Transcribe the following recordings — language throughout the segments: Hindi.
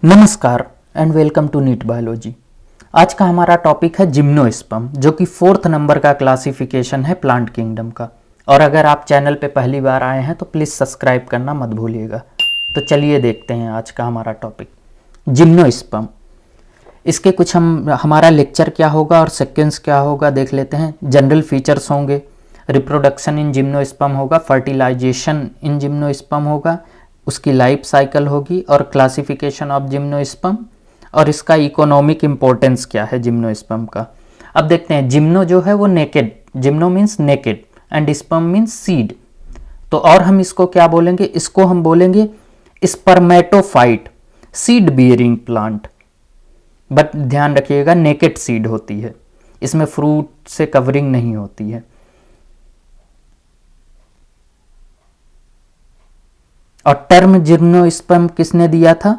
नमस्कार and welcome to NEET biology. आज का हमारा टॉपिक है जिम्नोस्पर्म, जो कि 4th नंबर का क्लासिफिकेशन है प्लांट किंगडम का। और अगर आप चैनल पे पहली बार आए हैं तो प्लीज़ सब्सक्राइब करना मत भूलिएगा। तो चलिए देखते हैं आज का हमारा टॉपिक जिम्नोस्पर्म। इसके कुछ हमारा लेक्चर क्या होगा और सीक्वेंस क्या होगा देख लेते हैं। जनरल फीचर्स होंगे, रिप्रोडक्शन इन जिम्नोस्पर्म होगा, फर्टिलाइजेशन इन जिम्नोस्पर्म होगा, उसकी लाइफ साइकिल होगी और क्लासिफिकेशन ऑफ जिम्नोस्पर्म और इसका इकोनॉमिक इम्पोर्टेंस क्या है जिम्नोस्पर्म का। अब देखते हैं, जिम्नो जो है वो naked, gymno means naked and sperm means seed. तो और हम इसको क्या बोलेंगे, इसको हम बोलेंगे spermatophyte, seed bearing plant. But ध्यान रखिएगा नेकेड सीड होती है, इसमें फ्रूट से कवरिंग नहीं होती है। और टर्म जिम्नोस्पर्म किसने दिया था,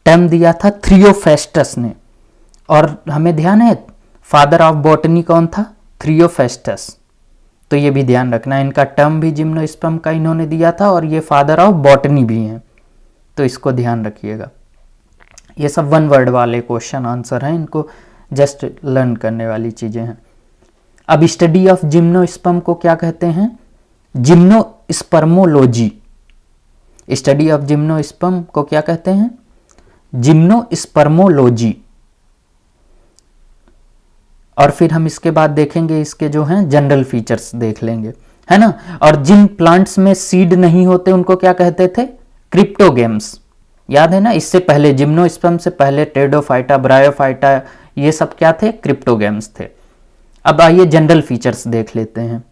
टर्म दिया था थ्रियोफेस्टस ने। और हमें ध्यान है फादर ऑफ बॉटनी कौन था, थ्रियोफेस्टस। तो ये भी ध्यान रखना, इनका टर्म भी जिम्नोस्पर्म का इन्होंने दिया था और ये फादर ऑफ बॉटनी भी हैं, तो इसको ध्यान रखिएगा। ये सब वन वर्ड वाले क्वेश्चन आंसर हैं, इनको जस्ट लर्न करने वाली चीजें हैं। अब स्टडी ऑफ जिम्नोस्पर्म को क्या कहते हैं, जिम्नोस्पर्मोलॉजी। स्टडी ऑफ जिम्नोस्पर्म को क्या कहते हैं, जिम्नोस्पर्मोलॉजी। और फिर हम इसके बाद देखेंगे इसके जो हैं जनरल फीचर्स देख लेंगे, है ना। और जिन प्लांट्स में सीड नहीं होते उनको क्या कहते थे, क्रिप्टोगेम्स। याद है ना, इससे पहले जिम्नोस्पर्म से पहले टेरिडोफाइटा, ब्रायोफाइटा, ये सब क्या थे, क्रिप्टोगेम्स थे। अब आइए जनरल फीचर्स देख लेते हैं।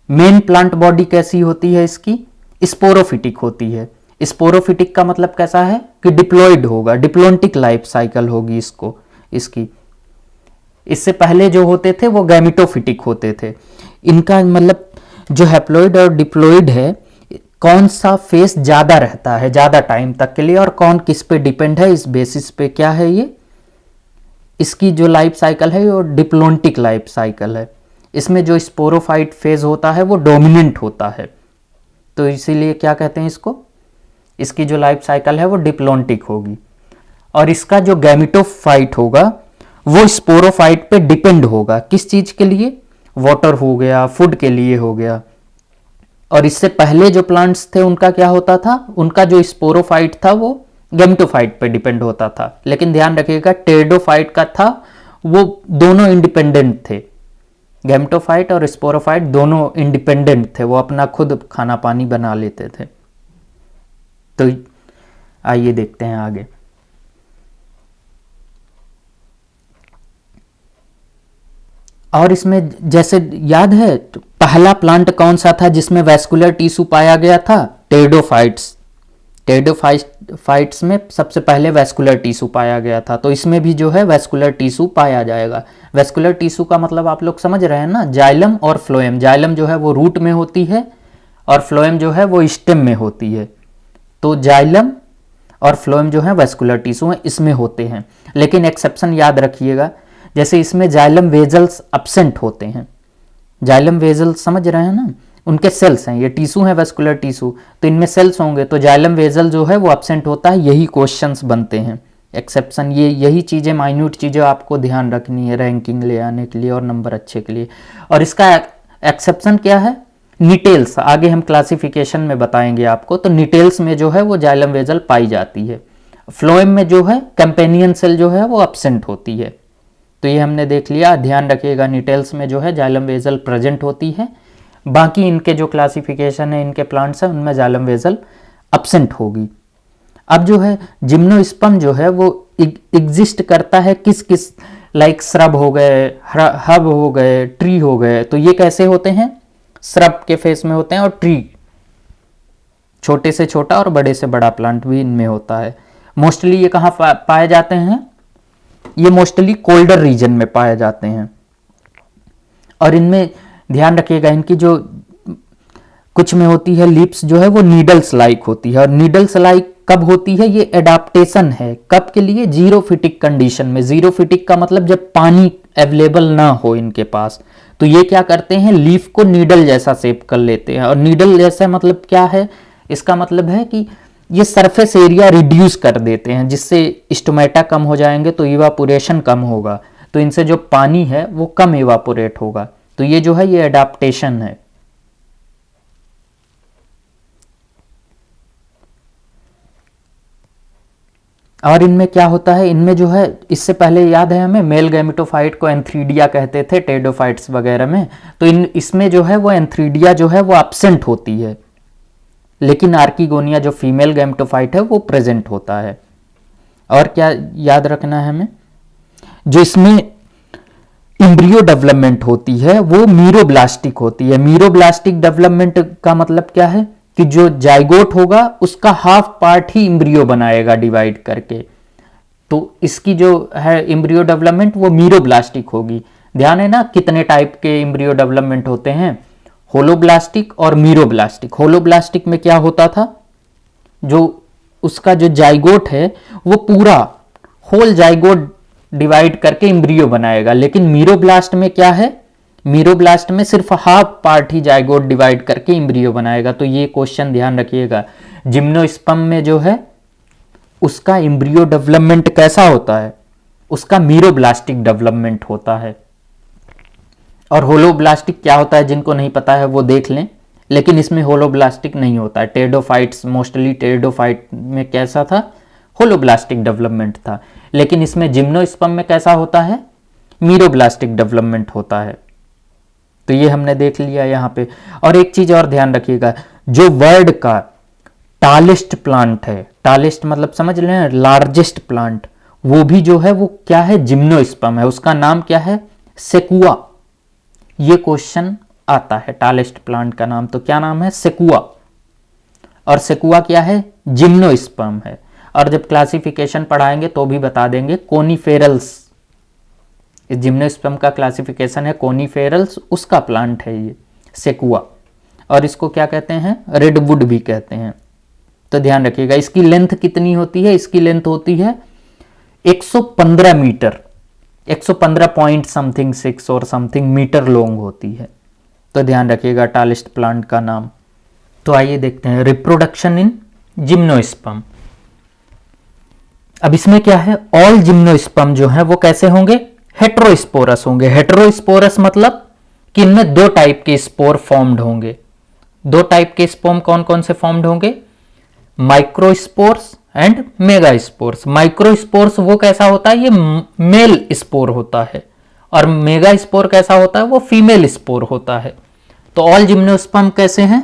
मेन प्लांट बॉडी कैसी होती है इसकी, स्पोरोफिटिक होती है। स्पोरोफिटिक का मतलब कैसा है कि डिप्लॉइड होगा, डिप्लोन्टिक लाइफ साइकिल होगी इसकी। इससे पहले जो होते थे वो गैमिटोफिटिक होते थे। इनका मतलब जो हैप्लॉइड और डिप्लॉइड है, कौन सा फेस ज्यादा रहता है ज्यादा टाइम तक के लिए और कौन किस पे डिपेंड है, इस बेसिस पे क्या है ये, इसकी जो लाइफ साइकिल है वो डिप्लोन्टिक लाइफ साइकिल है। इसमें जो स्पोरोफाइट फेज होता है वो डोमिनेंट होता है, तो इसीलिए क्या कहते हैं इसको, इसकी जो लाइफ साइकिल है वो डिप्लोन्टिक होगी। और इसका जो गैमिटोफाइट होगा वो स्पोरोफाइट पे डिपेंड होगा, किस चीज के लिए, वाटर हो गया, फूड के लिए हो गया। और इससे पहले जो प्लांट्स थे उनका क्या होता था, उनका जो स्पोरोफाइट था वो गैमिटोफाइट पे डिपेंड होता था। लेकिन ध्यान रखिएगा टेरिडोफाइट का था वो दोनों इंडिपेंडेंट थे, गैमेटोफाइट और स्पोरोफाइट दोनों इंडिपेंडेंट थे, वो अपना खुद खाना पानी बना लेते थे। तो आइए देखते हैं आगे। और इसमें जैसे याद है पहला प्लांट कौन सा था जिसमें वैस्कुलर टिश्यू पाया गया था, टेरिडोफाइट्स। टेरिडोफाइट्स में सबसे पहले वैस्कुलर टिश्यू पाया गया था, तो इसमें भी जो है वैस्कुलर टिश्यू पाया जाएगा। वैस्कुलर टिश्यू का मतलब आप लोग समझ रहे हैं ना, जाइलम और फ्लोएम। जाइलम जो है वो रूट में होती है और फ्लोएम जो है वो स्टेम में होती है। तो जाइलम और फ्लोएम जो है वैस्कुलर टिश्यू है, इसमें होते हैं। लेकिन एक्सेप्शन याद रखिएगा, जैसे इसमें जाइलम वेजल्स अब्सेंट होते हैं। जाइलम वेजल्स समझ रहे हैं ना, उनके सेल्स हैं, ये टिश्यू है वैस्कुलर टिश्यू, तो इनमें सेल्स होंगे, तो जाइलम वेजल जो है वो अब्सेंट होता है। यही क्वेश्चंस बनते हैं, एक्सेप्शन यही चीज़ें, माइन्यूट चीज़ें आपको ध्यान रखनी है रैंकिंग ले आने के लिए और नंबर अच्छे के लिए। और इसका एक्सेप्शन क्या है, निटेल्स, आगे हम क्लासिफिकेशन में बताएंगे आपको। तो निटेल्स में जो है वो जाइलम वेजल पाई जाती है। फ्लोएम में जो है कैंपेनियन सेल जो है वो अब्सेंट होती है। तो ये हमने देख लिया, ध्यान रखिएगा निटेल्स में जो है जाइलम वेजल प्रेजेंट होती है। बाकी इनके जो क्लासिफिकेशन है, इनके प्लांट्स हैं, उनमें जाइलम वेजल अब्सेंट होगी। अब जो है जिम्नोस्पर्म जो है वो एग्जिस्ट करता है किस किस, लाइक श्रब हो गए, हब हो गए, ट्री हो गए। तो ये कैसे होते हैं, श्रब के फेस में होते हैं और ट्री, छोटे से छोटा और बड़े से बड़ा प्लांट भी इनमें होता है। मोस्टली ये कहाँ पाए जाते हैं, ये मोस्टली कोल्डर रीजन में पाए जाते हैं। और इनमें ध्यान रखिएगा, इनकी जो कुछ में होती है लिप्स जो है वो नीडल्स लाइक होती है। और नीडल्स लाइक कब होती है, ये एडाप्टेशन है, कब के लिए, जीरोफिटिक कंडीशन में। जीरोफिटिक का मतलब जब पानी अवेलेबल ना हो इनके पास, तो ये क्या करते हैं, लीफ को नीडल जैसा शेप कर लेते हैं। और नीडल जैसा मतलब क्या है, इसका मतलब है कि ये सरफेस एरिया रिड्यूस कर देते हैं, जिससे स्टोमेटा कम हो जाएंगे तो इवापोरेशन कम होगा, तो इनसे जो पानी है वो कम इवापोरेट होगा। तो ये जो है ये एडाप्टेशन है। और इनमें क्या होता है, इनमें जो है, इससे पहले याद है हमें मेल गैमेटोफाइट को एंथ्रीडिया कहते थे टेडोफाइट्स वगैरह में, तो इसमें जो है वो एंथ्रीडिया जो है वो एब्सेंट होती है, लेकिन आर्किगोनिया जो फीमेल गैमेटोफाइट है वो प्रेजेंट होता है। और क्या याद रखना है हमें, जो इसमें एम्ब्रियो डेवलपमेंट होती है वो मीरोब्लास्टिक होती है। मीरोब्लास्टिक डेवलपमेंट का मतलब क्या है कि जो जाइगोट होगा उसका हाफ पार्ट ही एम्ब्रियो बनाएगा डिवाइड करके, तो इसकी जो है एम्ब्रियो डेवलपमेंट वो मीरोब्लास्टिक होगी। ध्यान है ना कितने टाइप के एम्ब्रियो डेवलपमेंट होते हैं, होलोब्लास्टिक और मीरोब्लास्टिक। होलोब्लास्टिक में क्या होता था, जो उसका जो जाइगोट है वो पूरा होल जाइगोट डिवाइड करके एम्ब्रियो बनाएगा, लेकिन मीरोब्लास्ट में क्या है, मीरोब्लास्ट में सिर्फ हाफ पार्ट ही जाइगोट डिवाइड करके एम्ब्रियो बनाएगा। तो ये क्वेश्चन ध्यान रखिएगा, जिम्नोस्पर्म में जो है उसका एम्ब्रियो डेवलपमेंट कैसा होता है, उसका मीरोब्लास्टिक डेवलपमेंट होता है। और होलोब्लास्टिक क्या होता है, जिनको नहीं पता है वो देख लें, लेकिन इसमें होलोब्लास्टिक नहीं होता है। टेरिडोफाइट्स, मोस्टली टेरिडोफाइट में कैसा था, होलोब्लास्टिक डेवलपमेंट था, लेकिन इसमें जिम्नोस्पर्म में कैसा होता है, मीरोब्लास्टिक डेवलपमेंट होता है। तो ये हमने देख लिया यहाँ पे। और एक चीज और ध्यान रखिएगा, जो वर्ल्ड का टालेस्ट प्लांट है, टालेस्ट मतलब समझ लें लार्जेस्ट प्लांट, वो भी जो है वो क्या है, जिम्नोस्पर्म है। उसका नाम क्या है, सेकुआ। ये क्वेश्चन आता है, टालेस्ट प्लांट का नाम, तो क्या नाम है, सेकुआ। और सेकुआ क्या है, जिम्नोस्पर्म है। और जब क्लासिफिकेशन पढ़ाएंगे तो भी बता देंगे, कोनीफेरल्स, जिम्नोस्पर्म का क्लासिफिकेशन है कोनीफेरल्स, उसका प्लांट है ये सेकुआ। और इसको क्या कहते हैं, रेडवुड भी कहते हैं। तो ध्यान रखिएगा। इसकी लेंथ कितनी होती है, इसकी लेंथ होती है 115 मीटर, 115 पॉइंट समथिंग 6 और समथिंग मीटर लॉन्ग होती है। तो ध्यान रखिएगा टालेस्ट प्लांट का नाम। तो आइए देखते हैं रिप्रोडक्शन इन जिम्नोस्पर्म। अब इसमें क्या है, ऑल जिम्नोस्पर्म जो है वो कैसे होंगे, हेटेरोस्पोरस होंगे। हेटेरोस्पोरस मतलब कि इनमें दो टाइप के स्पोर फॉर्म्ड होंगे। दो टाइप के स्पोर्म कौन कौन से फॉर्म्ड होंगे, माइक्रोस्पोर्स एंड मेगास्पोर्स। माइक्रोस्पोर्स वो कैसा होता है, ये मेल स्पोर होता है, और मेगा स्पोर कैसा होता है, वो फीमेल स्पोर होता है। तो ऑल जिम्नोस्पर्म कैसे हैं,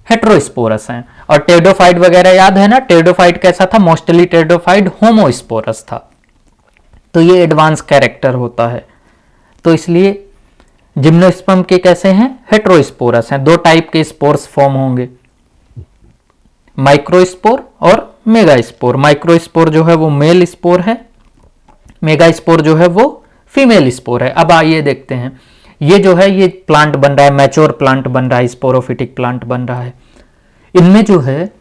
हेटेरोस्पोरस हैं। और टेरिडोफाइट वगैरह याद है ना, टेरिडोफाइट कैसा था, मोस्टली टेरिडोफाइट होमोस्पोरस था। तो ये एडवांस कैरेक्टर होता है, तो इसलिए जिम्नोस्पर्म के कैसे हैं, हेटेरोस्पोरस हैं। दो टाइप के स्पोर्स फॉर्म होंगे, माइक्रोस्पोर और मेगास्पोर। माइक्रोस्पोर जो है वो मेल स्पोर है, मेगास्पोर जो है वो फीमेल स्पोर है। अब आइए देखते हैं, ये जो है ये प्लांट बन रहा है, मैच्योर प्लांट बन रहा है, स्पोरोफिटिक प्लांट बन रहा है। इनमें जो है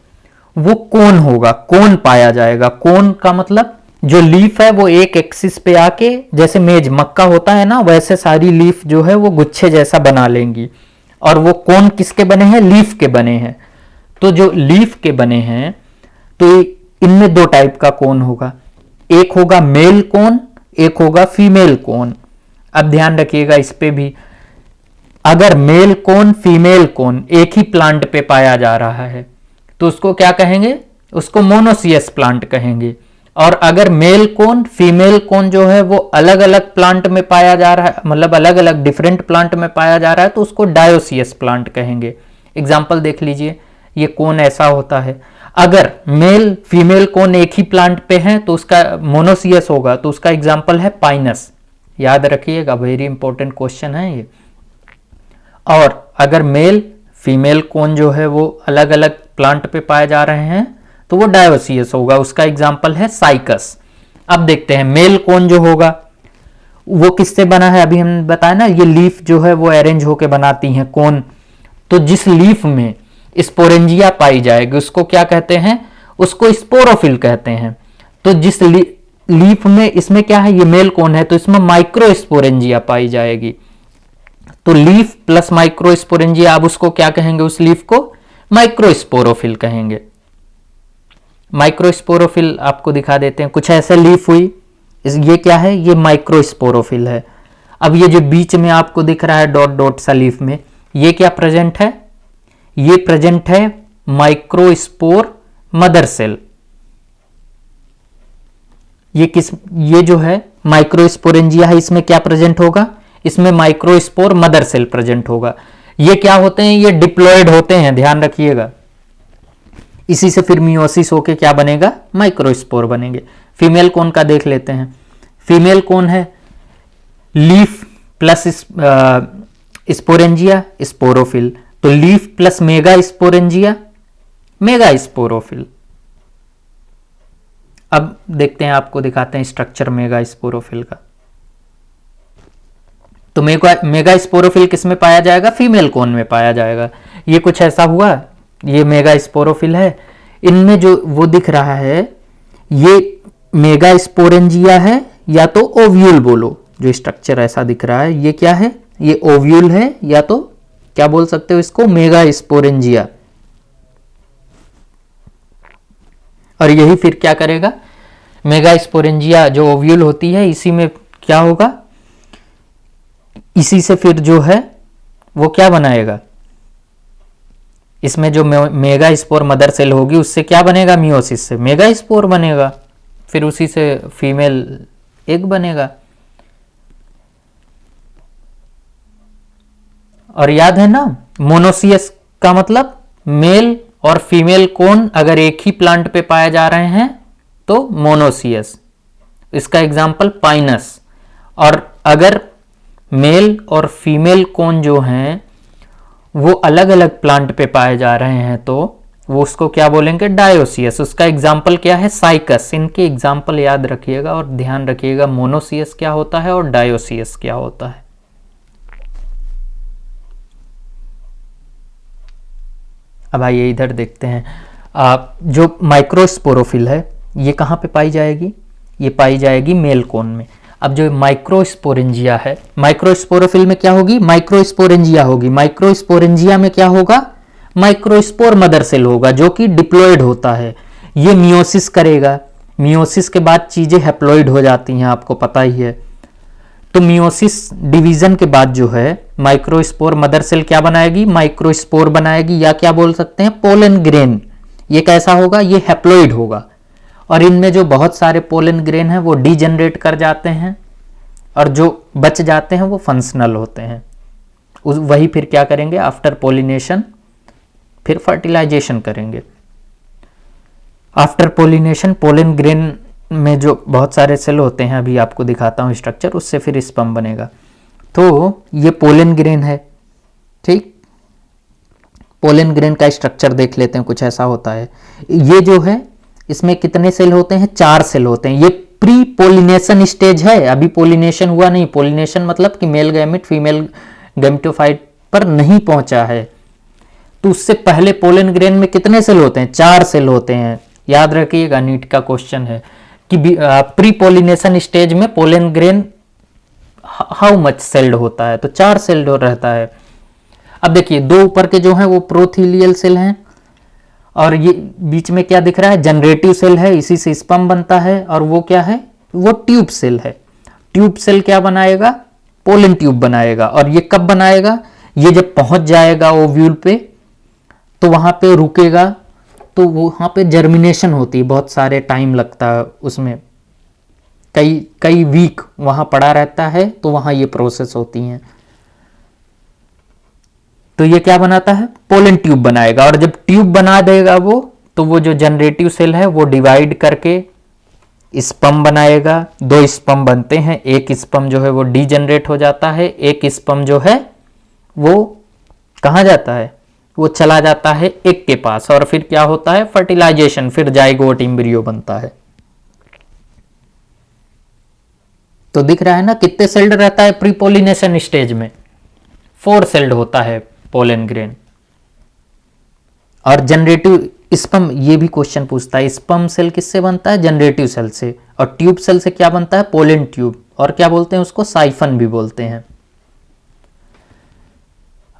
वो कोन होगा, कोन पाया जाएगा। कोन का मतलब जो लीफ है वो एक एक्सिस पे आके, जैसे मेज मक्का होता है ना, वैसे सारी लीफ जो है वो गुच्छे जैसा बना लेंगी। और वो कोन किसके बने हैं, लीफ के बने हैं। तो जो लीफ के बने हैं तो इनमें दो टाइप का कोन होगा, एक होगा मेल कोन, एक होगा फीमेल कोन। अब ध्यान रखिएगा इस पे भी, अगर मेल कोन फीमेल कोन एक ही प्लांट पे पाया जा रहा है तो उसको क्या कहेंगे, उसको मोनोसियस प्लांट कहेंगे। और अगर मेल कोन फीमेल कोन जो है वो अलग अलग प्लांट में पाया जा रहा है, मतलब अलग अलग डिफरेंट प्लांट में पाया जा रहा है, तो उसको डायोसियस प्लांट कहेंगे। एग्जाम्पल देख लीजिए, ये कोन ऐसा होता है। अगर मेल फीमेल कोन एक ही प्लांट पे है तो उसका मोनोसियस होगा, तो उसका एग्जाम्पल है पाइनस। याद रखिएगा, वेरी इंपॉर्टेंट क्वेश्चन है ये। और अगर मेल फीमेल कोन जो है वो अलग अलग प्लांट पे पाए जा रहे हैं तो वो डायोसियस होगा, उसका एग्जाम्पल है साइकस। अब देखते हैं मेल कोन जो होगा वो किससे बना है, अभी हमने बताया ना, ये लीफ जो है वो अरेंज होके बनाती हैं कोन। तो जिस लीफ में स्पोरेंजिया पाई जाएगी उसको क्या कहते हैं, उसको स्पोरोफिल कहते हैं। तो जिस लीफ में, इसमें क्या है, ये मेल कोन है तो इसमें माइक्रोस्पोरेंजिया पाई जाएगी। तो लीफ प्लस माइक्रोस्पोरेंजिया, अब उसको क्या कहेंगे, उस लीफ को माइक्रोस्पोरोफिल कहेंगे। माइक्रोस्पोरोफिल आपको दिखा देते हैं, कुछ ऐसे लीफ हुई, ये क्या है, ये माइक्रोस्पोरोफिल है। अब ये जो बीच में आपको दिख रहा है डॉट डॉट सा लीफ में, ये क्या प्रेजेंट है, ये प्रेजेंट है माइक्रोस्पोर मदर सेल। ये जो है माइक्रोस्पोरेंजिया है, इसमें क्या प्रेजेंट होगा, इसमें माइक्रोस्पोर मदर सेल प्रेजेंट होगा। ये क्या होते हैं, ये डिप्लॉयड होते हैं, ध्यान रखिएगा। इसी से फिर मियोसिस होके क्या बनेगा, माइक्रोस्पोर बनेंगे। फीमेल कोन का देख लेते हैं। फीमेल कोन है लीफ प्लस स्पोरेंजिया स्पोरोफिल, तो leaf plus mega sporangia mega sporophyll. अब देखते हैं, आपको दिखाते हैं स्ट्रक्चर मेगा स्पोरोफिल का। तो मेगा स्पोरोफिल किस में पाया जाएगा, फीमेल कोन में पाया जाएगा। ये कुछ ऐसा हुआ, ये मेगा स्पोरोफिल है। इनमें जो वो दिख रहा है ये मेगा स्पोरेंजिया है या तो ओव्यूल बोलो, जो स्ट्रक्चर ऐसा दिख रहा है ये क्या है, ये ओव्यूल है या तो क्या बोल सकते हो इसको, मेगा स्पोरेंजिया। और यही फिर क्या करेगा, मेगा स्पोरेंजिया जो ओव्यूल होती है इसी में क्या होगा, इसी से फिर जो है वो क्या बनाएगा, इसमें जो मेगा स्पोर मदर सेल होगी उससे क्या बनेगा, मियोसिस से मेगा स्पोर बनेगा, फिर उसी से फीमेल एग बनेगा। और याद है ना, मोनोसियस का मतलब मेल और फीमेल कोन अगर एक ही प्लांट पे पाए जा रहे हैं तो मोनोसियस, इसका एग्जांपल पाइनस। और अगर मेल और फीमेल कोन जो हैं वो अलग अलग प्लांट पे पाए जा रहे हैं तो वो उसको क्या बोलेंगे, डायोसियस। उसका एग्जाम्पल क्या है, साइकस। इनके एग्जाम्पल याद रखिएगा और ध्यान रखिएगा, मोनोसियस क्या होता है और डायोसियस क्या होता है। अब आइए इधर देखते हैं, जो माइक्रोस्पोरोफिल है ये कहाँ पे पाई जाएगी, ये पाई जाएगी मेल कोन में। अब जो माइक्रोस्पोरेंजिया है, माइक्रोस्पोरोफिल में क्या होगी, माइक्रोस्पोरेंजिया होगी। माइक्रोस्पोरेंजिया में क्या होगा, माइक्रोस्पोर मदर सेल होगा जो कि डिप्लॉयड होता है। ये मियोसिस करेगा, मियोसिस के बाद चीजें हैप्लॉइड हो जाती हैं, आपको पता ही है। तो मियोसिस डिवीजन के बाद जो है माइक्रोस्पोर मदर सेल क्या बनाएगी, माइक्रोस्पोर बनाएगी, या क्या बोल सकते हैं पोलन ग्रेन। ये कैसा होगा, ये हैप्लॉइड होगा। और इनमें जो बहुत सारे पोलन ग्रेन हैं वो डीजेनरेट कर जाते हैं और जो बच जाते हैं वो फंक्शनल होते हैं। वही फिर क्या करेंगे, आफ्टर पोलिनेशन फिर फर्टिलाइजेशन करेंगे। आफ्टर पोलिनेशन पोलन ग्रेन में जो बहुत सारे सेल होते हैं, अभी आपको दिखाता हूँ स्ट्रक्चर, उससे फिर स्पर्म बनेगा। तो ये पोलन ग्रेन है, ठीक। पोलन ग्रेन का स्ट्रक्चर देख लेते हैं, कुछ ऐसा होता है। ये जो है इसमें कितने सेल होते हैं, 4 सेल होते हैं। ये प्री पोलिनेशन स्टेज है, अभी पोलिनेशन हुआ नहीं। पोलिनेशन मतलब कि मेल गैमेट फीमेल गैमेटोफाइट पर नहीं पहुंचा है। तो उससे पहले पोलन ग्रेन में कितने सेल होते हैं, 4 सेल होते हैं। याद रखिएगा, नीट का क्वेश्चन है कि प्री पोलिनेशन स्टेज में pollen grain how much sailed होता है, तो 4 सेल्ड रहता है। अब देखिए, 2 ऊपर के जो हैं वो प्रोथीलियल सेल हैं और ये बीच में क्या दिख रहा है, जनरेटिव सेल है, इसी से स्पर्म बनता है। और वो क्या है, वो ट्यूब सेल है। ट्यूब सेल क्या बनाएगा, पोलन ट्यूब बनाएगा। और ये कब बनाएगा, ये जब पहुंच जाएगा ओव्यूल पे तो वहां पे रुकेगा, तो वहां पे जर्मिनेशन होती है, बहुत सारे टाइम लगता है उसमें, कई वीक वहां पड़ा रहता है, तो वहां ये प्रोसेस होती हैं। तो ये क्या बनाता है, पोलन ट्यूब बनाएगा। और जब ट्यूब बना देगा वो, तो वो जो जनरेटिव सेल है वो डिवाइड करके स्पर्म बनाएगा। 2 स्पर्म बनते हैं, एक स्पर्म जो है वो डीजनरेट हो जाता है, एक स्पर्म जो है वो कहाँ जाता है, वो चला जाता है एग के पास। और फिर क्या होता है, फर्टिलाइजेशन, फिर जाइगोट एम्ब्रियो बनता है। तो दिख रहा है ना कितने सेल्ड रहता है प्री पोलिनेशन स्टेज में, 4 सेल्ड होता है पोलन ग्रेन। और जनरेटिव स्पर्म, ये भी क्वेश्चन पूछता है, स्पर्म सेल किससे बनता है, जनरेटिव सेल से। और ट्यूब सेल से क्या बनता है, पोलन ट्यूब। और क्या बोलते हैं उसको, साइफन भी बोलते हैं।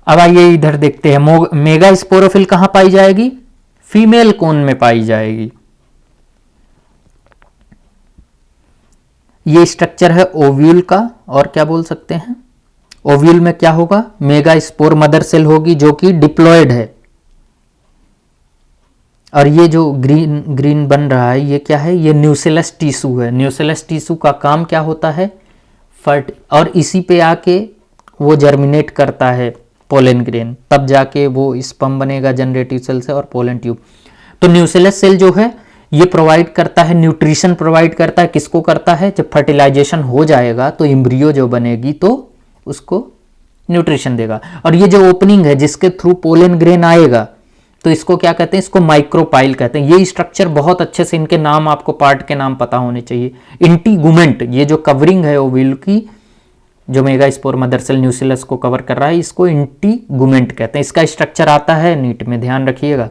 अब आइए इधर देखते हैं, मेगा स्पोरोफिल कहां पाई जाएगी, फीमेल कोन में पाई जाएगी। ये स्ट्रक्चर है ओव्यूल का, और क्या बोल सकते हैं, ओव्यूल में क्या होगा, मेगा स्पोर मदर सेल होगी जो कि डिप्लॉयड है। और ये जो ग्रीन ग्रीन बन रहा है ये क्या है, ये न्यूसेलस टिश्यू है। न्यूसेलस टिश्यू का काम क्या होता है, और इसी पे आके वो जर्मिनेट करता है पोलन ग्रेन, तब जाके वो स्पर्म बनेगा जनरेटिव सेल से और पोलन ट्यूब। तो न्यूसेलस सेल जो है ये प्रोवाइड करता है, न्यूट्रिशन प्रोवाइड करता है, किसको करता है, जब फर्टिलाइजेशन हो जाएगा तो एम्ब्रियो जो बनेगी तो उसको न्यूट्रिशन देगा। और ये जो ओपनिंग है जिसके थ्रू पोलन ग्रेन आएगा तो इसको क्या कहते हैं, इसको माइक्रोपाइल कहते हैं। ये स्ट्रक्चर बहुत अच्छे से, इनके नाम आपको पार्ट के नाम पता होने चाहिए। इंटीगुमेंट, ये जो कवरिंग है ओव्यूल की, जो mega spore mother cell nucellus को कवर कर रहा है, इसको इंटीगुमेंट कहते हैं। इसका स्ट्रक्चर आता है नीट में, ध्यान रखिएगा।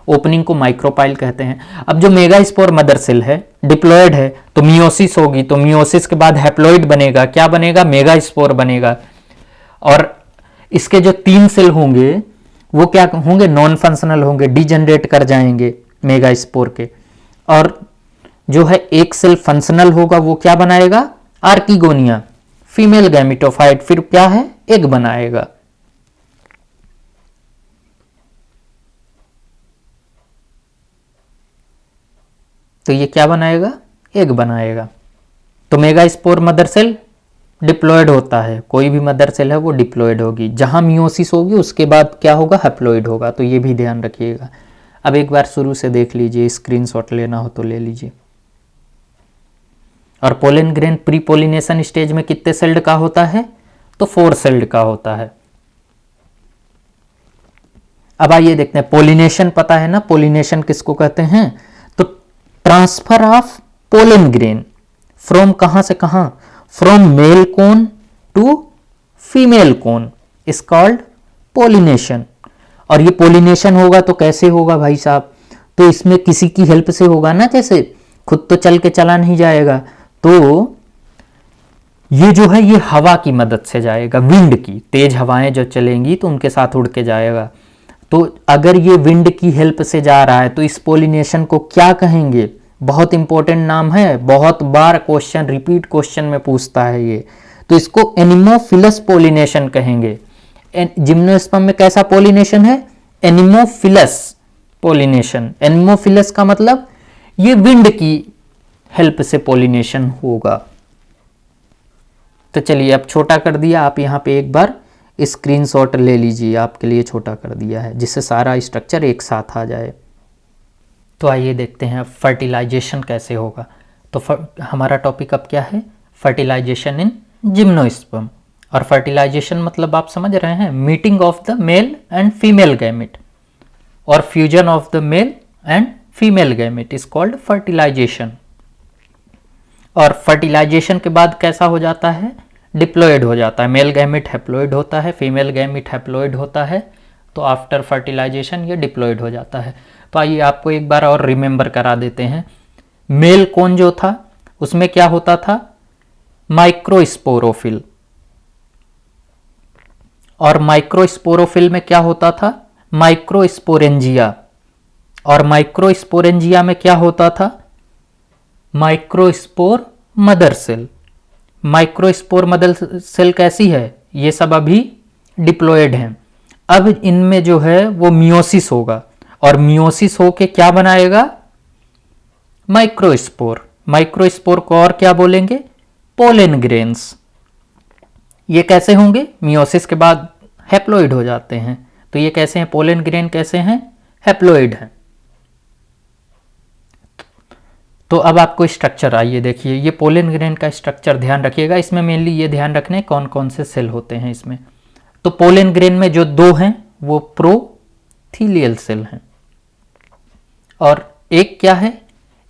ओपनिंग को माइक्रोपाइल कहते हैं। अब जो मेगा स्पोर मदर सेल है डिप्लॉयड है तो मियोसिस होगी, तो मियोसिस के बाद हैप्लॉइड बनेगा, क्या बनेगा, मेगा स्पोर बनेगा। और इसके जो 3 सेल होंगे वो क्या होंगे, नॉन फंक्शनल होंगे, डिजनरेट कर जाएंगे मेगा स्पोर के। और जो है एक सेल फंक्शनल होगा, वो क्या बनाएगा, आर्किगोनिया, फीमेल गैमेटोफाइट, फिर क्या है, एग बनाएगा। तो ये क्या बनाएगा, एग बनाएगा। तो mega spore mother cell diploid होता है, कोई भी मदर सेल है वो डिप्लॉयड होगी। जहां मियोसिस होगी उसके बाद क्या होगा, हैप्लॉइड होगा। तो ये भी ध्यान रखिएगा। अब एक बार शुरू से देख लीजिए, स्क्रीनशॉट लेना हो तो ले लीजिए। और pollen grain pre pollination stage में कितने सेल्ड का होता है, तो 4 सेल्ड का होता है। अब आइए देखते हैं, पोलिनेशन पता है ना, पोलिनेशन किसको कहते हैं, तो transfer of pollen grain from कहां से कहां, from male cone to female cone is called pollination. और ये पोलिनेशन होगा तो कैसे होगा भाई साहब, तो इसमें किसी की हेल्प से होगा ना, जैसे खुद तो चल के चला नहीं जाएगा, तो ये जो है ये हवा की मदद से जाएगा, विंड की, तेज हवाएं जो चलेंगी तो उनके साथ उड़ के जाएगा। तो अगर ये विंड की हेल्प से जा रहा है तो इस पोलिनेशन को क्या कहेंगे, बहुत इंपॉर्टेंट नाम है, बहुत बार क्वेश्चन, रिपीट क्वेश्चन में पूछता है ये, तो इसको एनिमोफिलस पोलिनेशन कहेंगे। जिम्नोस्पर्म में कैसा पोलिनेशन है, एनिमोफिलस पोलिनेशन। एनिमोफिलस का मतलब ये विंड की हेल्प से पोलिनेशन होगा। तो चलिए अब छोटा कर दिया, आप यहाँ पे एक बार स्क्रीनशॉट ले लीजिए, आपके लिए छोटा कर दिया है जिससे सारा स्ट्रक्चर एक साथ आ जाए। तो आइए देखते हैं फर्टिलाइजेशन कैसे होगा। तो हमारा टॉपिक अब क्या है, फर्टिलाइजेशन इन जिम्नोस्पर्म। और फर्टिलाइजेशन मतलब आप समझ रहे हैं, meeting of the male and female gamete और fusion of the male and female gamete is called fertilization. और फर्टिलाइजेशन के बाद कैसा हो जाता है, डिप्लॉयड हो जाता है। मेल गैमेट हैप्लॉइड होता है, फीमेल गैमेट हैप्लॉइड होता है। तो आफ्टर फर्टिलाइजेशन ये डिप्लॉयड हो जाता है। तो आइए आपको एक बार और रिमेंबर करा देते हैं। मेल कोन जो था उसमें क्या होता था, माइक्रोस्पोरोफिल। और माइक्रोस्पोरोफिल में क्या होता था, माइक्रोस्पोरेंजिया। और माइक्रोस्पोरेंजिया में क्या होता था, microspore mother cell. Microspore mother cell कैसी है, ये सब अभी डिप्लॉयड हैं। अब इनमें जो है वो मियोसिस होगा, और मियोसिस होके क्या बनाएगा, माइक्रोस्पोर। माइक्रोस्पोर को और क्या बोलेंगे, पोलन ग्रेन्स। ये कैसे होंगे, मियोसिस के बाद हैप्लॉइड हो जाते हैं। तो ये कैसे हैं, पोलन ग्रेन कैसे हैं, हैप्लॉइड हैं। तो अब आपको स्ट्रक्चर आइए देखिए, ये पोलन ग्रेन का स्ट्रक्चर ध्यान रखिएगा। इसमें मेनली ये ध्यान रखने कौन कौन से सेल होते हैं इसमें। तो पोलन ग्रेन में जो 2 हैं वो प्रोथीलियल सेल हैं, और एक क्या है,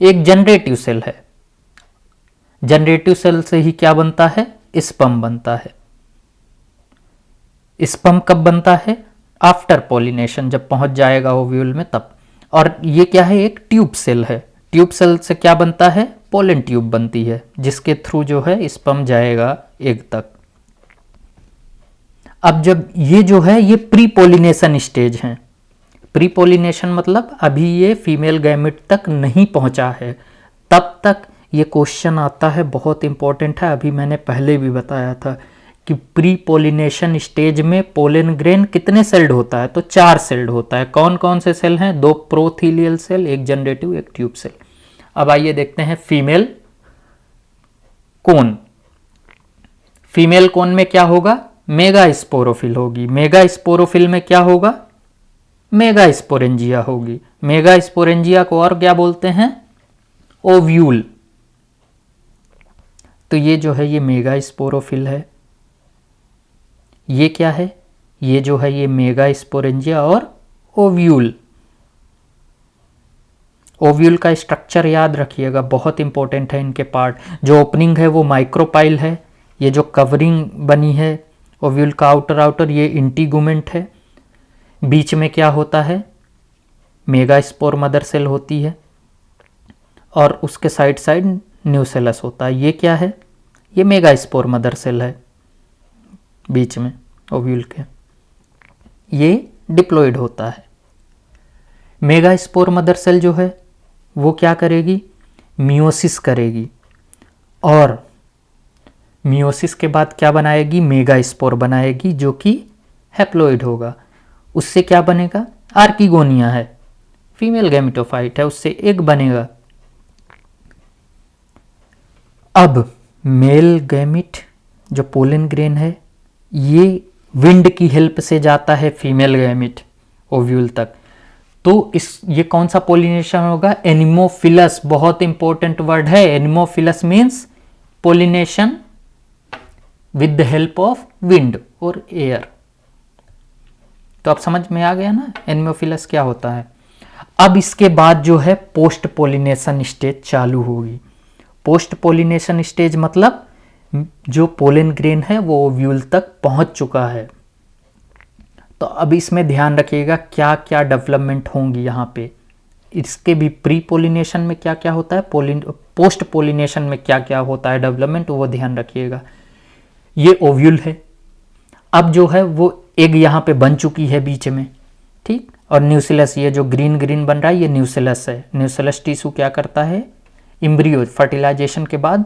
एक जनरेटिव सेल है। जनरेटिव सेल से ही क्या बनता है, स्पर्म बनता है। स्पर्म कब बनता है, आफ्टर पोलिनेशन, जब पहुंच जाएगा ओव्यूल में तब। और ये क्या है, एक ट्यूब सेल है। ट्यूब सेल से क्या बनता है, पोलन ट्यूब बनती है, जिसके थ्रू जो है स्पर्म जाएगा एग तक। अब जब ये जो है ये प्री पोलिनेशन स्टेज है। प्री पोलिनेशन मतलब अभी ये फीमेल गैमेट तक नहीं पहुंचा है, तब तक ये क्वेश्चन आता है, बहुत इंपॉर्टेंट है। अभी मैंने पहले भी बताया था कि प्री पोलिनेशन स्टेज में पोलन ग्रेन कितने सेल्ड होता है, तो 4 सेल्ड होता है। कौन कौन से सेल हैं? 2 प्रोथीलियल सेल, 1 जनरेटिव, 1 ट्यूब सेल। अब आइए देखते हैं फीमेल कोन। फीमेल कोन में क्या होगा? मेगा स्पोरोफिल होगी। मेगा स्पोरोफिल में क्या होगा? मेगा स्पोरेंजिया होगी। मेगा स्पोरेंजिया को और क्या बोलते हैं? ओव्यूल। तो ये जो है ये मेगा स्पोरोफिल है। ये क्या है? ये जो है ये मेगा स्पोरेंजिया और ओव्यूल। ओव्यूल का स्ट्रक्चर याद रखिएगा, बहुत इंपॉर्टेंट है इनके पार्ट। जो ओपनिंग है वो माइक्रोपाइल है। ये जो कवरिंग बनी है ओव्यूल का आउटर ये इंटीगुमेंट है। बीच में क्या होता है? मेगास्पोर मदर सेल होती है और उसके साइड साइड न्यूसेलस होता है। ये क्या है? ये मेगास्पोर मदर सेल है बीच में ओव्यूल के। ये डिप्लॉइड होता है। मेगास्पोर मदर सेल जो है वो क्या करेगी? मियोसिस करेगी और मियोसिस के बाद क्या बनाएगी? मेगास्पोर बनाएगी जो कि हैप्लॉइड होगा। उससे क्या बनेगा? आर्किगोनिया है, फीमेल गैमेटोफाइट है, उससे एग बनेगा। अब मेल गैमिट जो पोलन ग्रेन है ये विंड की हेल्प से जाता है फीमेल गैमिट ओव्यूल तक। तो ये कौन सा पोलिनेशन होगा? एनिमोफिलस। बहुत इंपॉर्टेंट वर्ड है। Anemophilous means pollination with the help of wind और एयर। तो अब समझ में आ गया ना एनिमोफिलस क्या होता है। अब इसके बाद जो है पोस्ट पोलिनेशन स्टेज चालू होगी। पोस्ट पोलिनेशन स्टेज मतलब जो पोलन ग्रेन है वो ओव्यूल तक पहुंच चुका है। तो अब इसमें ध्यान रखिएगा क्या क्या डेवलपमेंट होंगी यहाँ पे। इसके भी प्री पोलिनेशन में क्या क्या होता है, पोस्ट पोलिनेशन में क्या क्या होता है डेवलपमेंट, वो ध्यान रखिएगा। ये ओव्यूल है। अब जो है वो एग यहाँ पे बन चुकी है बीच में, ठीक। और न्यूसेलस, ये जो ग्रीन ग्रीन बन रहा है ये न्यूसेलस है। न्यूसेलस टिश्यू क्या करता है? एम्ब्रियो फर्टिलाइजेशन के बाद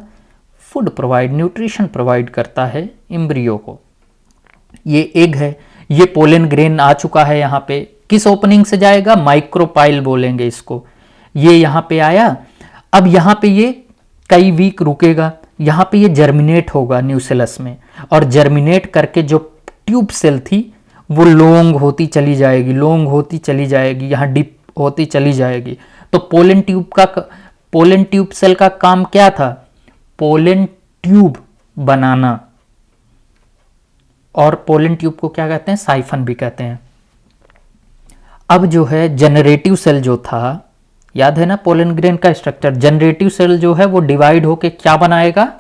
फूड प्रोवाइड, न्यूट्रिशन प्रोवाइड करता है एम्ब्रियो को। ये एग है। ये पोलन ग्रेन आ चुका है यहाँ पे। किस ओपनिंग से जाएगा? माइक्रोपाइल बोलेंगे इसको। ये यहाँ पे आया। अब यहाँ पे ये कई वीक रुकेगा। यहाँ पे ये जर्मिनेट होगा न्यूसेलस में, और जर्मिनेट करके जो ट्यूब सेल थी वो लॉन्ग होती चली जाएगी, लॉन्ग होती चली जाएगी, यहाँ डिप होती चली जाएगी। तो पोलन ट्यूब सेल का काम क्या था? पोलन ट्यूब बनाना। और पोलन ट्यूब को क्या कहते हैं? साइफन भी कहते हैं। अब जो है जनरेटिव सेल जो था, याद है ना पोलन ग्रेन का स्ट्रक्चर। जनरेटिव सेल जो है वो डिवाइड होके क्या बनाएगा?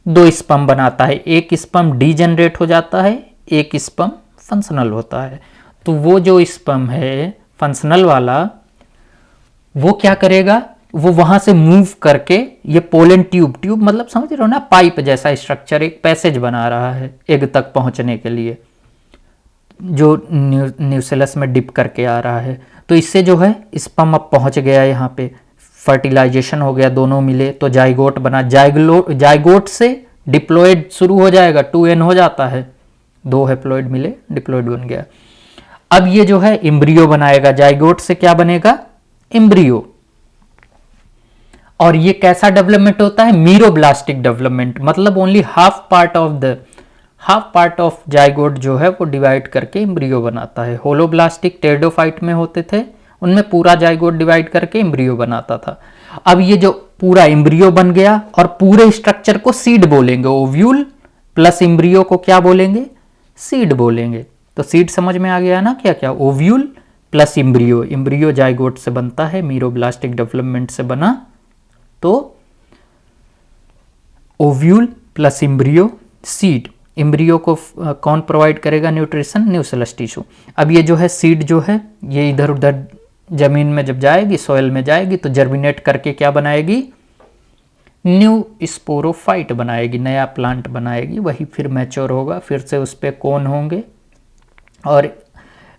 2 स्पर्म बनाता है। एक स्पर्म डीजनरेट हो जाता है, एक स्पर्म फंक्शनल होता है। तो वो जो स्पर्म है फंक्शनल वाला वो क्या करेगा? वो वहां से मूव करके ये पोलन ट्यूब मतलब समझ रहे हो ना, पाइप जैसा स्ट्रक्चर, एक पैसेज बना रहा है एग तक पहुंचने के लिए, जो न्यूसेलस में डिप करके आ रहा है। तो इससे जो है स्पर्म अब पहुंच गया यहाँ पे, फर्टिलाइजेशन हो गया, दोनों मिले तो जाइगोट बना। जाइगोट से डिप्लॉइड शुरू हो जाएगा, 2n हो जाता है, 2 हैप्लॉइड मिले, डिप्लॉइड बन गया। अब ये जो है एम्ब्रियो बनाएगा। जाइगोट से क्या बनेगा? एम्ब्रियो। और ये कैसा डेवलपमेंट होता है? मीरोब्लास्टिक डेवलपमेंट, मतलब only half part of zygote जो है वो डिवाइड करके एम्ब्रियो बनाता है। होलोब्लास्टिक टेरिडोफाइट में होते थे, उनमें पूरा जाइगोट डिवाइड करके एम्ब्रियो बनाता था। अब ये जो पूरा एम्ब्रियो बन गया, और पूरे स्ट्रक्चर को सीड बोलेंगे। ओव्यूल प्लस एम्ब्रियो को क्या बोलेंगे? सीड बोलेंगे। तो सीड समझ में आ गया ना क्या क्या? Ovule plus embryo, embryo zygote से बनता है, मीरोब्लास्टिक डेवलपमेंट से बना। तो ovule plus embryo, seed. Embryo को कौन प्रोवाइड करेगा न्यूट्रिशन? Nucellus tissue. अब ये जो है सीड जो है ये इधर उधर जमीन में जब जाएगी, सॉइल में जाएगी, तो जर्मिनेट करके क्या बनाएगी? न्यू स्पोरोफाइट बनाएगी, नया प्लांट बनाएगी। वही फिर मैच्योर होगा, फिर से उस पर कोन होंगे। और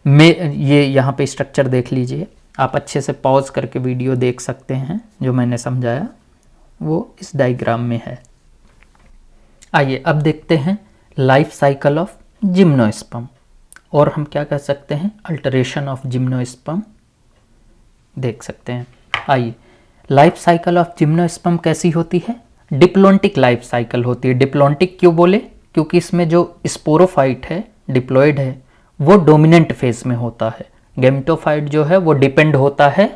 ये यहाँ पे स्ट्रक्चर देख लीजिए, आप अच्छे से पॉज करके वीडियो देख सकते हैं जो मैंने समझाया। वो इस डायग्राम में है। आइए अब देखते हैं लाइफ साइकिल ऑफ जिम्नोस्पर्म, और हम क्या कह सकते हैं, अल्टरेशन ऑफ जिम्नोस्पर्म देख सकते हैं। आइए, लाइफ साइकिल ऑफ जिम्नोस्पर्म कैसी होती है? डिप्लोंटिक लाइफ साइकिल होती है। डिप्लोंटिक क्यों बोले? क्योंकि इसमें जो स्पोरोफाइट है, डिप्लॉयड है, वो डोमिनेंट फेज में होता है। गैमेटोफाइट जो है वो डिपेंड होता है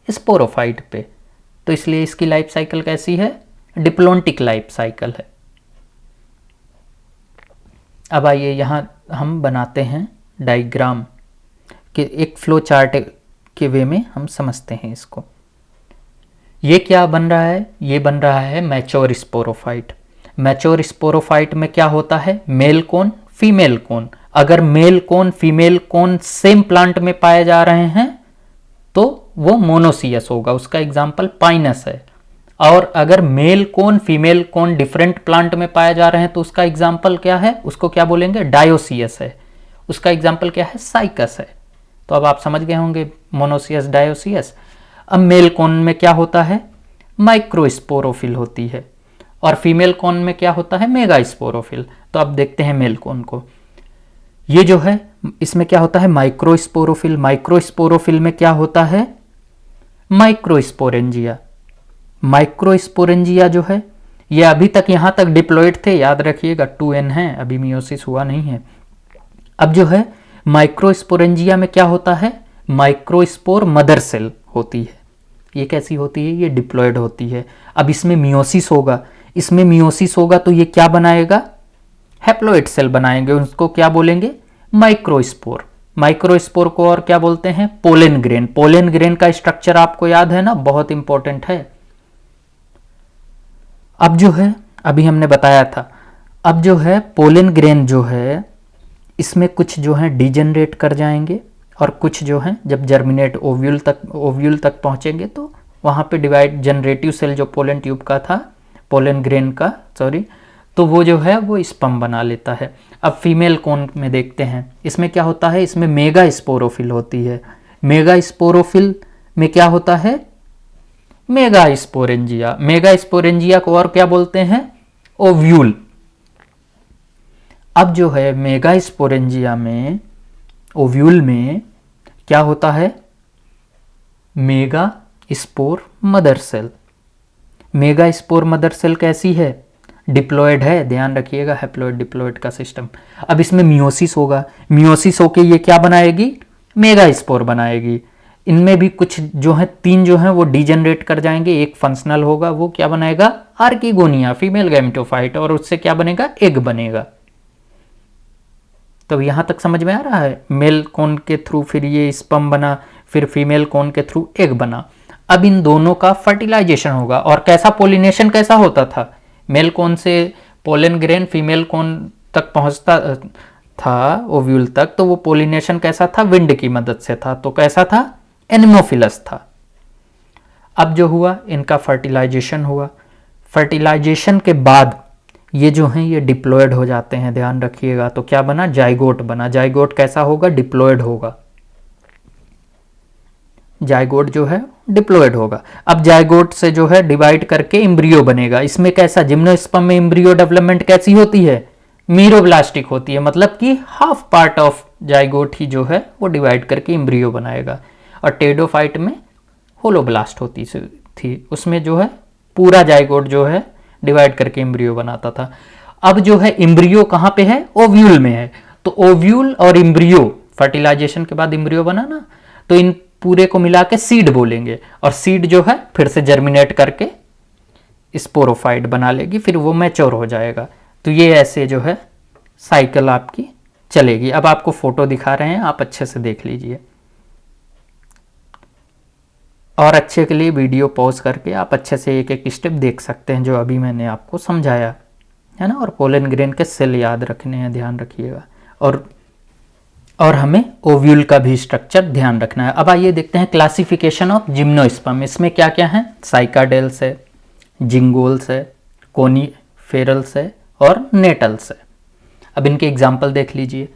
स्पोरोफाइट पे, तो इसलिए इसकी लाइफ साइकिल कैसी है? डिप्लोंटिक लाइफ साइकिल है। अब आइए यहाँ हम बनाते हैं डायग्राम कि एक फ्लो चार्ट के वे में हम समझते हैं इसको। ये क्या बन रहा है? ये बन रहा है मैच्योर स्पोरोफाइट। मैच्योर स्पोरोफाइट में क्या होता है? Male cone, female cone. अगर male cone female cone same plant में पाए जा रहे हैं तो वो मोनोसियस होगा, उसका एग्जाम्पल पाइनस है। और अगर मेल कोन फीमेल कोन डिफरेंट प्लांट में पाए जा रहे हैं तो उसका एग्जाम्पल क्या है? उसको क्या बोलेंगे? डायोसियस है। उसका एग्जाम्पल क्या है? साइकस है। तो अब आप समझ गए होंगे मोनोसियस, डायोसियस। अब मेल कोन में क्या होता है? माइक्रोस्पोरोफिल होती है, और फीमेल कोन में क्या होता है? मेगास्पोरोफिल। तो अब देखते हैं मेल कोन को। ये जो है इसमें क्या होता है? माइक्रोस्पोरोफिल। माइक्रोस्पोरोफिल में क्या होता है? माइक्रोस्पोरेंजिया। माइक्रोस्पोरेंजिया जो है ये अभी तक यहां तक डिप्लॉयड थे, याद रखिएगा 2n है, अभी मियोसिस हुआ नहीं है। अब जो है माइक्रोस्पोरेंजिया में क्या होता है? माइक्रोस्पोर मदर सेल होती है। ये कैसी होती है? ये डिप्लॉयड होती है। अब इसमें मियोसिस होगा, इसमें मियोसिस होगा तो ये क्या बनाएगा? हैप्लॉइड सेल बनाएंगे, उसको क्या बोलेंगे? माइक्रोस्पोर। माइक्रोस्पोर को और क्या बोलते हैं? Pollen grain. पोलन ग्रेन का स्ट्रक्चर आपको याद है ना, बहुत इंपॉर्टेंट है। अब जो है अभी हमने बताया था, अब जो है पोलन ग्रेन जो है इसमें कुछ जो है डिजेनरेट कर जाएंगे और कुछ जो है जब जर्मिनेट ओव्यूल तक पहुंचेंगे तो वहां पे डिवाइड जनरेटिव सेल जो पोलन ट्यूब का था, पोलन ग्रेन का सॉरी, तो वो जो है वो स्पर्म बना लेता है। अब फीमेल कोन में देखते हैं, इसमें क्या होता है? इसमें मेगा स्पोरोफिल होती है। मेगा स्पोरोफिल में क्या होता है? Mega sporangia. मेगा स्पोरेंजिया को और क्या बोलते हैं? ओव्यूल। अब जो है मेगा स्पोरेंजिया में, ओव्यूल में क्या होता है? Mega spore mother cell. Mega spore mother cell कैसी है? डिप्लॉयड है, ध्यान रखिएगा, हैप्लॉयड डिप्लॉयड का सिस्टम। अब इसमें मियोसिस होगा, मियोसिस होके ये क्या बनाएगी? मेगा स्पोर बनाएगी। इनमें भी कुछ जो है 3 जो है वो डिजेनरेट कर जाएंगे, एक फंक्शनल होगा, वो क्या बनाएगा? आर्किगोनिया, फीमेल गैमेटोफाइट, और उससे क्या बनेगा? एग बनेगा। तो यहां तक समझ में आ रहा है? मेल कोन के थ्रू फिर ये स्पर्म बना, फिर फीमेल कोन के थ्रू एग बना। अब इन दोनों का फर्टिलाइजेशन होगा, और कैसा पोलिनेशन कैसा होता था? मेल कोन से पोलन ग्रेन फीमेल कोन तक पहुंचता था, ओव्यूल तक, तो वो पोलिनेशन कैसा था? विंड की मदद से था। तो कैसा था? एनिमोफिलस था। अब जो हुआ इनका फर्टिलाइजेशन हुआ, फर्टिलाइजेशन के बाद ये जो हैं ये डिप्लॉयड हो जाते हैं, ध्यान रखिएगा। तो क्या बना? जाइगोट बना। जाइगोट कैसा होगा? डिप्लॉयड होगा। जाइगोट जो है डिप्लॉयड होगा। अब जाइगोट से जो है डिवाइड करके एम्ब्रियो बनेगा। इसमें कैसा? जिम्नोस्पर्म में एम्ब्रियो डेवलपमेंट कैसी होती है? मीरोब्लास्टिक होती है, मतलब कि हाफ पार्ट ऑफ जाइगोट ही जो है वो डिवाइड करके एम्ब्रियो बनाएगा। और टेडोफाइट में होलोब्लास्ट होती थी, उसमें जो है पूरा जाइगोट जो है डिवाइड करके एम्ब्रियो बनाता था। अब जो है एम्ब्रियो कहां पे है? ओव्यूल में है। तो ओव्यूल और एम्ब्रियो, फर्टिलाइजेशन के बाद एम्ब्रियो बना ना, तो इन पूरे को मिला के सीड बोलेंगे, और सीड जो है फिर से जर्मिनेट करके स्पोरोफाइट बना लेगी, फिर वो मैच्योर हो जाएगा। तो ये ऐसे जो है साइकिल आपकी चलेगी। अब आपको फोटो दिखा रहे हैं, आप अच्छे से देख लीजिए, और अच्छे के लिए वीडियो पॉज करके आप अच्छे से एक एक स्टेप देख सकते हैं जो अभी मैंने आपको समझाया है ना। और पोलन ग्रेन के सेल याद रखने हैं, ध्यान रखिएगा। और हमें ओव्यूल का भी स्ट्रक्चर ध्यान रखना है। अब आइए देखते हैं क्लासिफिकेशन ऑफ जिम्नोस्पर्म। इसमें क्या क्या है? साइकाडेल्स है, जिंगोल्स है, कोनीफेरल्स है और नेटल्स है। अब इनके एग्जाम्पल देख लीजिए।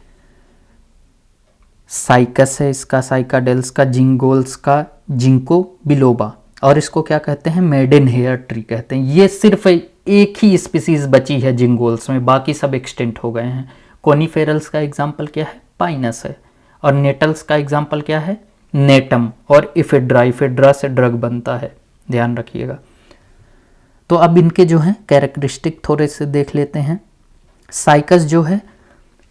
साइकस है इसका, साइकाडेल्स का, जिंगोल्स का जिंको बिलोबा, और इसको क्या कहते हैं, मेडन हेयर ट्री कहते हैं। ये सिर्फ एक ही स्पीसीज बची है जिंगोल्स में, बाकी सब एक्सटिंक्ट हो गए हैं। कोनीफेरल्स का एग्जाम्पल क्या है, पाइनस है। और नेटल्स का एग्जाम्पल क्या है, नेटम और इफेड्रा। इफेड्रा से ड्रग बनता है, ध्यान रखिएगा। तो अब इनके जो है कैरेक्टरिस्टिक थोड़े से देख लेते हैं। साइकस जो है,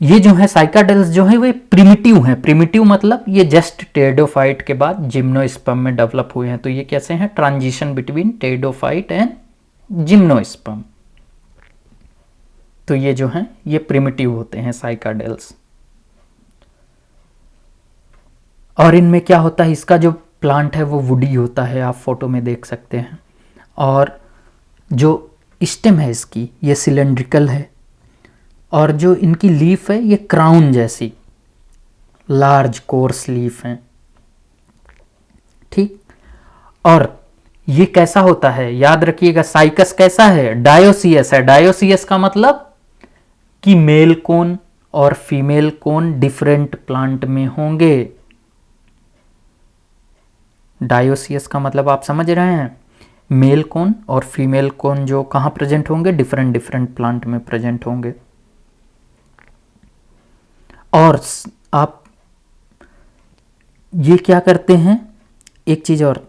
ये जो है साइकाडेल्स जो है वे प्रिमिटिव हैं। प्रिमिटिव मतलब ये जस्ट टेरिडोफाइट के बाद जिम्नोस्पर्म में डेवलप हुए हैं। तो ये कैसे हैं, transition between pteridophyte and gymnosperm. तो ये जो हैं ये प्रिमिटिव होते हैं साइकाडेल्स। और इनमें क्या होता है, इसका जो प्लांट है वो वुडी होता है, आप फोटो में देख सकते हैं। और जो स्टेम है इसकी ये सिलेंड्रिकल है। और जो इनकी लीफ है ये क्राउन जैसी लार्ज कोर्स लीफ है, ठीक। और ये कैसा होता है, याद रखिएगा, साइकस कैसा है, डायोसियस है। डायोसियस का मतलब कि मेल कोन और फीमेल कोन डिफरेंट प्लांट में होंगे। डायोसियस का मतलब आप समझ रहे हैं, मेल कोन और फीमेल कोन जो कहां प्रेजेंट होंगे, डिफरेंट डिफरेंट प्लांट में प्रेजेंट होंगे। और आप ये क्या करते हैं, एक चीज और,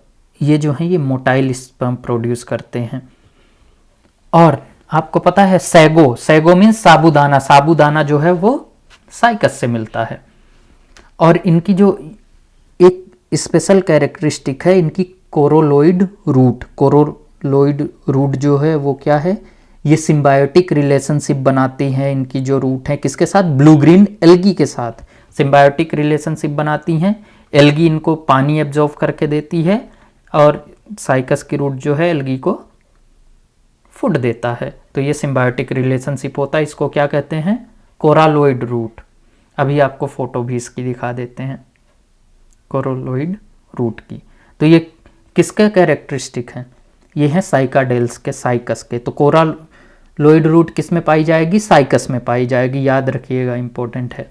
ये जो है ये मोटाइल स्पर्म प्रोड्यूस करते हैं। और आपको पता है सैगो, सैगो मीन्स साबूदाना, साबूदाना जो है वो साइकस से मिलता है। और इनकी जो एक स्पेशल कैरेक्टरिस्टिक है, इनकी कोरोलोइड रूट। कोरोलोइड रूट जो है वो क्या है, ये सिम्बायोटिक रिलेशनशिप बनाती हैं। इनकी जो रूट है किसके साथ, ब्लू ग्रीन एल्गी के साथ सिम्बायोटिक रिलेशनशिप बनाती हैं। एल्गी इनको पानी एब्जॉर्ब करके देती है और साइकस की रूट जो है एल्गी को फूड देता है। तो ये सिम्बायोटिक रिलेशनशिप होता है, इसको क्या कहते हैं, कोरालोइड रूट। अभी आपको फोटो भी इसकी दिखा देते हैं, कोरोलोइड रूट की। तो ये किसका कैरेक्टरिस्टिक है, ये है साइकाडेल्स के, साइकस के। तो कोरालोइड रूट किस में पाई जाएगी, साइकस में पाई जाएगी, याद रखिएगा, इंपॉर्टेंट है।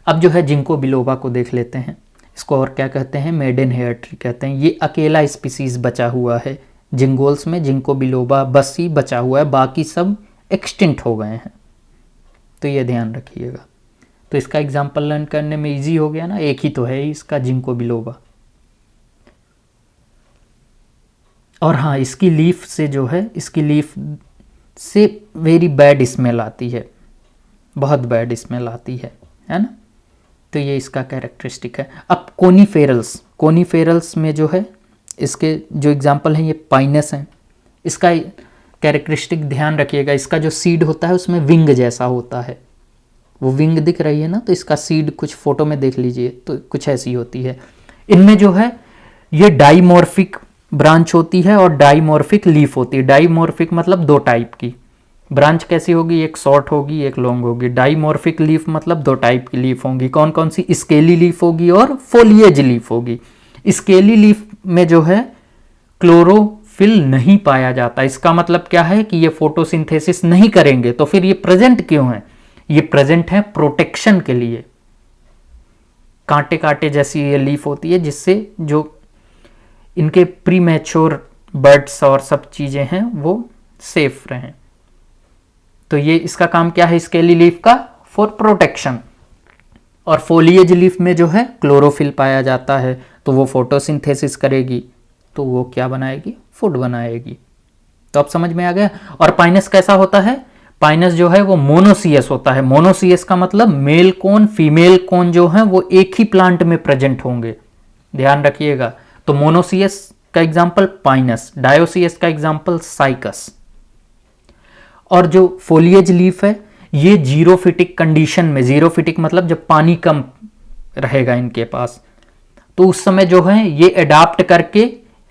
अब जो है जिंको बिलोबा को देख लेते हैं। इसको और क्या कहते हैं, मेडन हेयर ट्री कहते हैं। ये अकेला स्पीसीज बचा हुआ है जिंगोल्स में, जिंको बिलोबा बस ही बचा हुआ है, बाकी सब एक्सटिंक्ट हो गए हैं। तो ये ध्यान रखिएगा। तो इसका एग्जाम्पल लर्न करने में इजी हो गया ना, एक ही तो है इसका, जिंको बिलोबा। और हाँ, इसकी लीफ से जो है, इसकी लीफ से वेरी बैड स्मेल आती है, बहुत बैड स्मेल आती है ना। तो ये इसका कैरेक्टरिस्टिक है। अब कोनीफेरल्स, कोनीफेरल्स में जो है इसके जो एग्जाम्पल हैं ये पाइनस हैं। इसका कैरेक्टरिस्टिक ध्यान रखिएगा, इसका जो सीड होता है उसमें विंग जैसा होता है, वो विंग दिख रही है ना, तो इसका सीड कुछ फोटो में देख लीजिए तो कुछ ऐसी होती है। इनमें जो है ये डाइमॉर्फिक ब्रांच होती है और डाइमॉर्फिक लीफ होती है। डाइमॉर्फिक मतलब दो टाइप की ब्रांच कैसी होगी, एक शॉर्ट होगी एक लॉन्ग होगी। डाइमॉर्फिक लीफ मतलब दो टाइप की लीफ होंगी, कौन कौन सी, स्केली लीफ होगी और फोलिएज लीफ होगी। स्केली लीफ में जो है क्लोरोफिल नहीं पाया जाता। इसका मतलब क्या है कि ये फोटोसिंथेसिस नहीं करेंगे। तो फिर ये प्रेजेंट क्यों है, ये प्रेजेंट है प्रोटेक्शन के लिए। कांटे कांटे जैसी ये लीफ होती है जिससे जो इनके प्री मैच्योर बर्ड्स और सब चीजें हैं वो सेफ रहें। तो ये इसका काम क्या है स्केली लीफ का, फॉर प्रोटेक्शन। और फोलिएज लीफ में जो है क्लोरोफिल पाया जाता है, तो वो फोटोसिंथेसिस करेगी, तो वो क्या बनाएगी, फूड बनाएगी। तो अब समझ में आ गया। और पाइनस कैसा होता है, पाइनस जो है वो मोनोसियस होता है। मोनोसियस का मतलब मेल कोन फीमेल कोन जो है वो एक ही प्लांट में प्रेजेंट होंगे, ध्यान रखिएगा। तो मोनोसियस का एग्जाम्पल पाइनस, डायोसियस का एग्जाम्पल साइकस। और जो फोलिएज लीफ है ये जीरोफिटिक कंडीशन में, जीरोफिटिक मतलब जब पानी कम रहेगा इनके पास, तो उस समय जो है ये अडाप्ट करके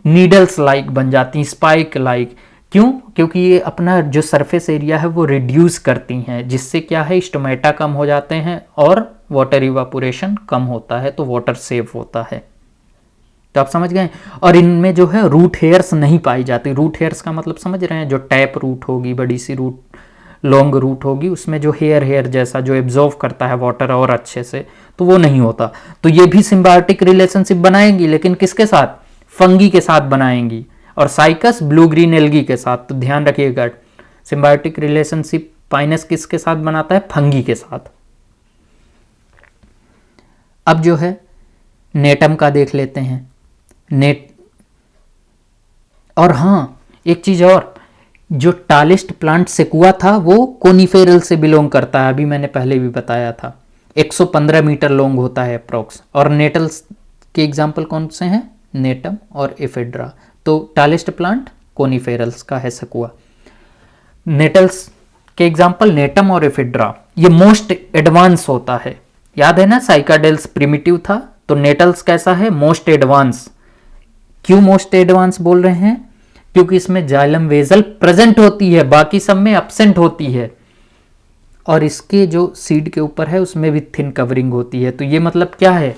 नीडल्स लाइक बन जाती हैं, स्पाइक लाइक। क्यों, क्योंकि ये अपना जो सरफेस एरिया है वो रिड्यूस करती हैं, जिससे क्या है स्टोमेटा कम हो जाते हैं और वाटर इवापोरेशन कम होता है, तो वाटर सेव होता है। तो आप समझ गए। और इनमें जो है रूट हेयर्स नहीं पाई जाती। रूट हेयर्स का मतलब समझ रहे हैं, जो टैप रूट होगी, बड़ी सी रूट, लॉन्ग रूट होगी, उसमें जो हेयर जैसा जो एब्जॉर्व करता है वाटर और अच्छे से, तो वो नहीं होता। तो ये भी सिम्बायोटिक रिलेशनशिप बनाएंगी, लेकिन किसके साथ, फंगी के साथ बनाएंगी, और साइकस ब्लू ग्रीन एल्गी के साथ। तो ध्यान रखिएगा, सिम्बायोटिक रिलेशनशिप पाइनस किसके साथ बनाता है? फंगी के साथ। अब जो है नेटम का देख लेते हैं। और हाँ, एक चीज और, जो टालिस्ट प्लांट सेकुआ था वो कोनिफेरल से बिलोंग करता है, अभी मैंने पहले भी बताया था। 115 मीटर लॉन्ग होता है अप्रोक्स। और नेटल्स के एग्जाम्पल कौन से हैं? नेटम और एफेड्रा। तो टालिस्ट प्लांट कोनिफेरल्स का है सेकुआ। नेटल्स के एग्जाम्पल नेटम और एफेड्रा, ये मोस्ट एडवांस होता है। याद है ना, साइकाडेल्स प्रिमिटिव था, तो नेटल्स कैसा है? Most advance. क्यों मोस्ट एडवांस बोल रहे हैं? क्योंकि इसमें जाइलम वेजल प्रेजेंट होती है, बाकी सब में एब्सेंट होती है। और इसके जो सीड के ऊपर है उसमें भी थिन कवरिंग होती है। तो ये मतलब क्या है?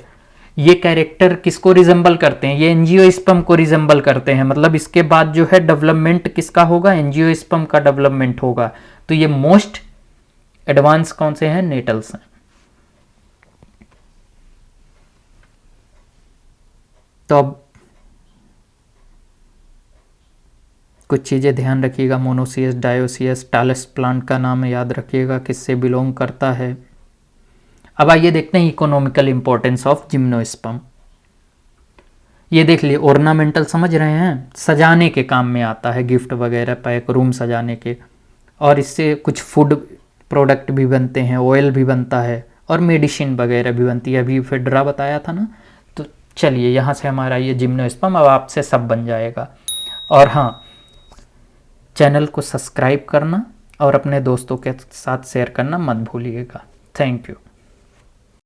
ये कैरेक्टर किसको रिजेंबल करते हैं? ये एंजियोस्पर्म को रिजेंबल करते हैं। मतलब इसके बाद जो है डेवलपमेंट किसका होगा? एंजियोस्पर्म का डेवलपमेंट होगा। तो ये मोस्ट एडवांस कौन से हैं? नेटल्स हैं। तो अब कुछ चीज़ें ध्यान रखिएगा। मोनोसियस, डायोसियस, टालस प्लांट का नाम याद रखिएगा किससे बिलोंग करता है। अब आइए देखते हैं इकोनॉमिकल इंपॉर्टेंस ऑफ जिम्नोस्पर्म। ये देख लिए, ऑर्नामेंटल समझ रहे हैं, सजाने के काम में आता है, गिफ्ट वगैरह पैक, रूम सजाने के। और इससे कुछ फूड प्रोडक्ट भी बनते हैं, ऑयल भी बनता है, और मेडिसिन वगैरह भी बनती है। अभी फेड्रा बताया था ना। तो चलिए, यहाँ से हमारा ये जिम्नोस्पर्म अब आपसे सब बन जाएगा। और हाँ, चैनल को सब्सक्राइब करना और अपने दोस्तों के साथ शेयर करना मत भूलिएगा। Thank you.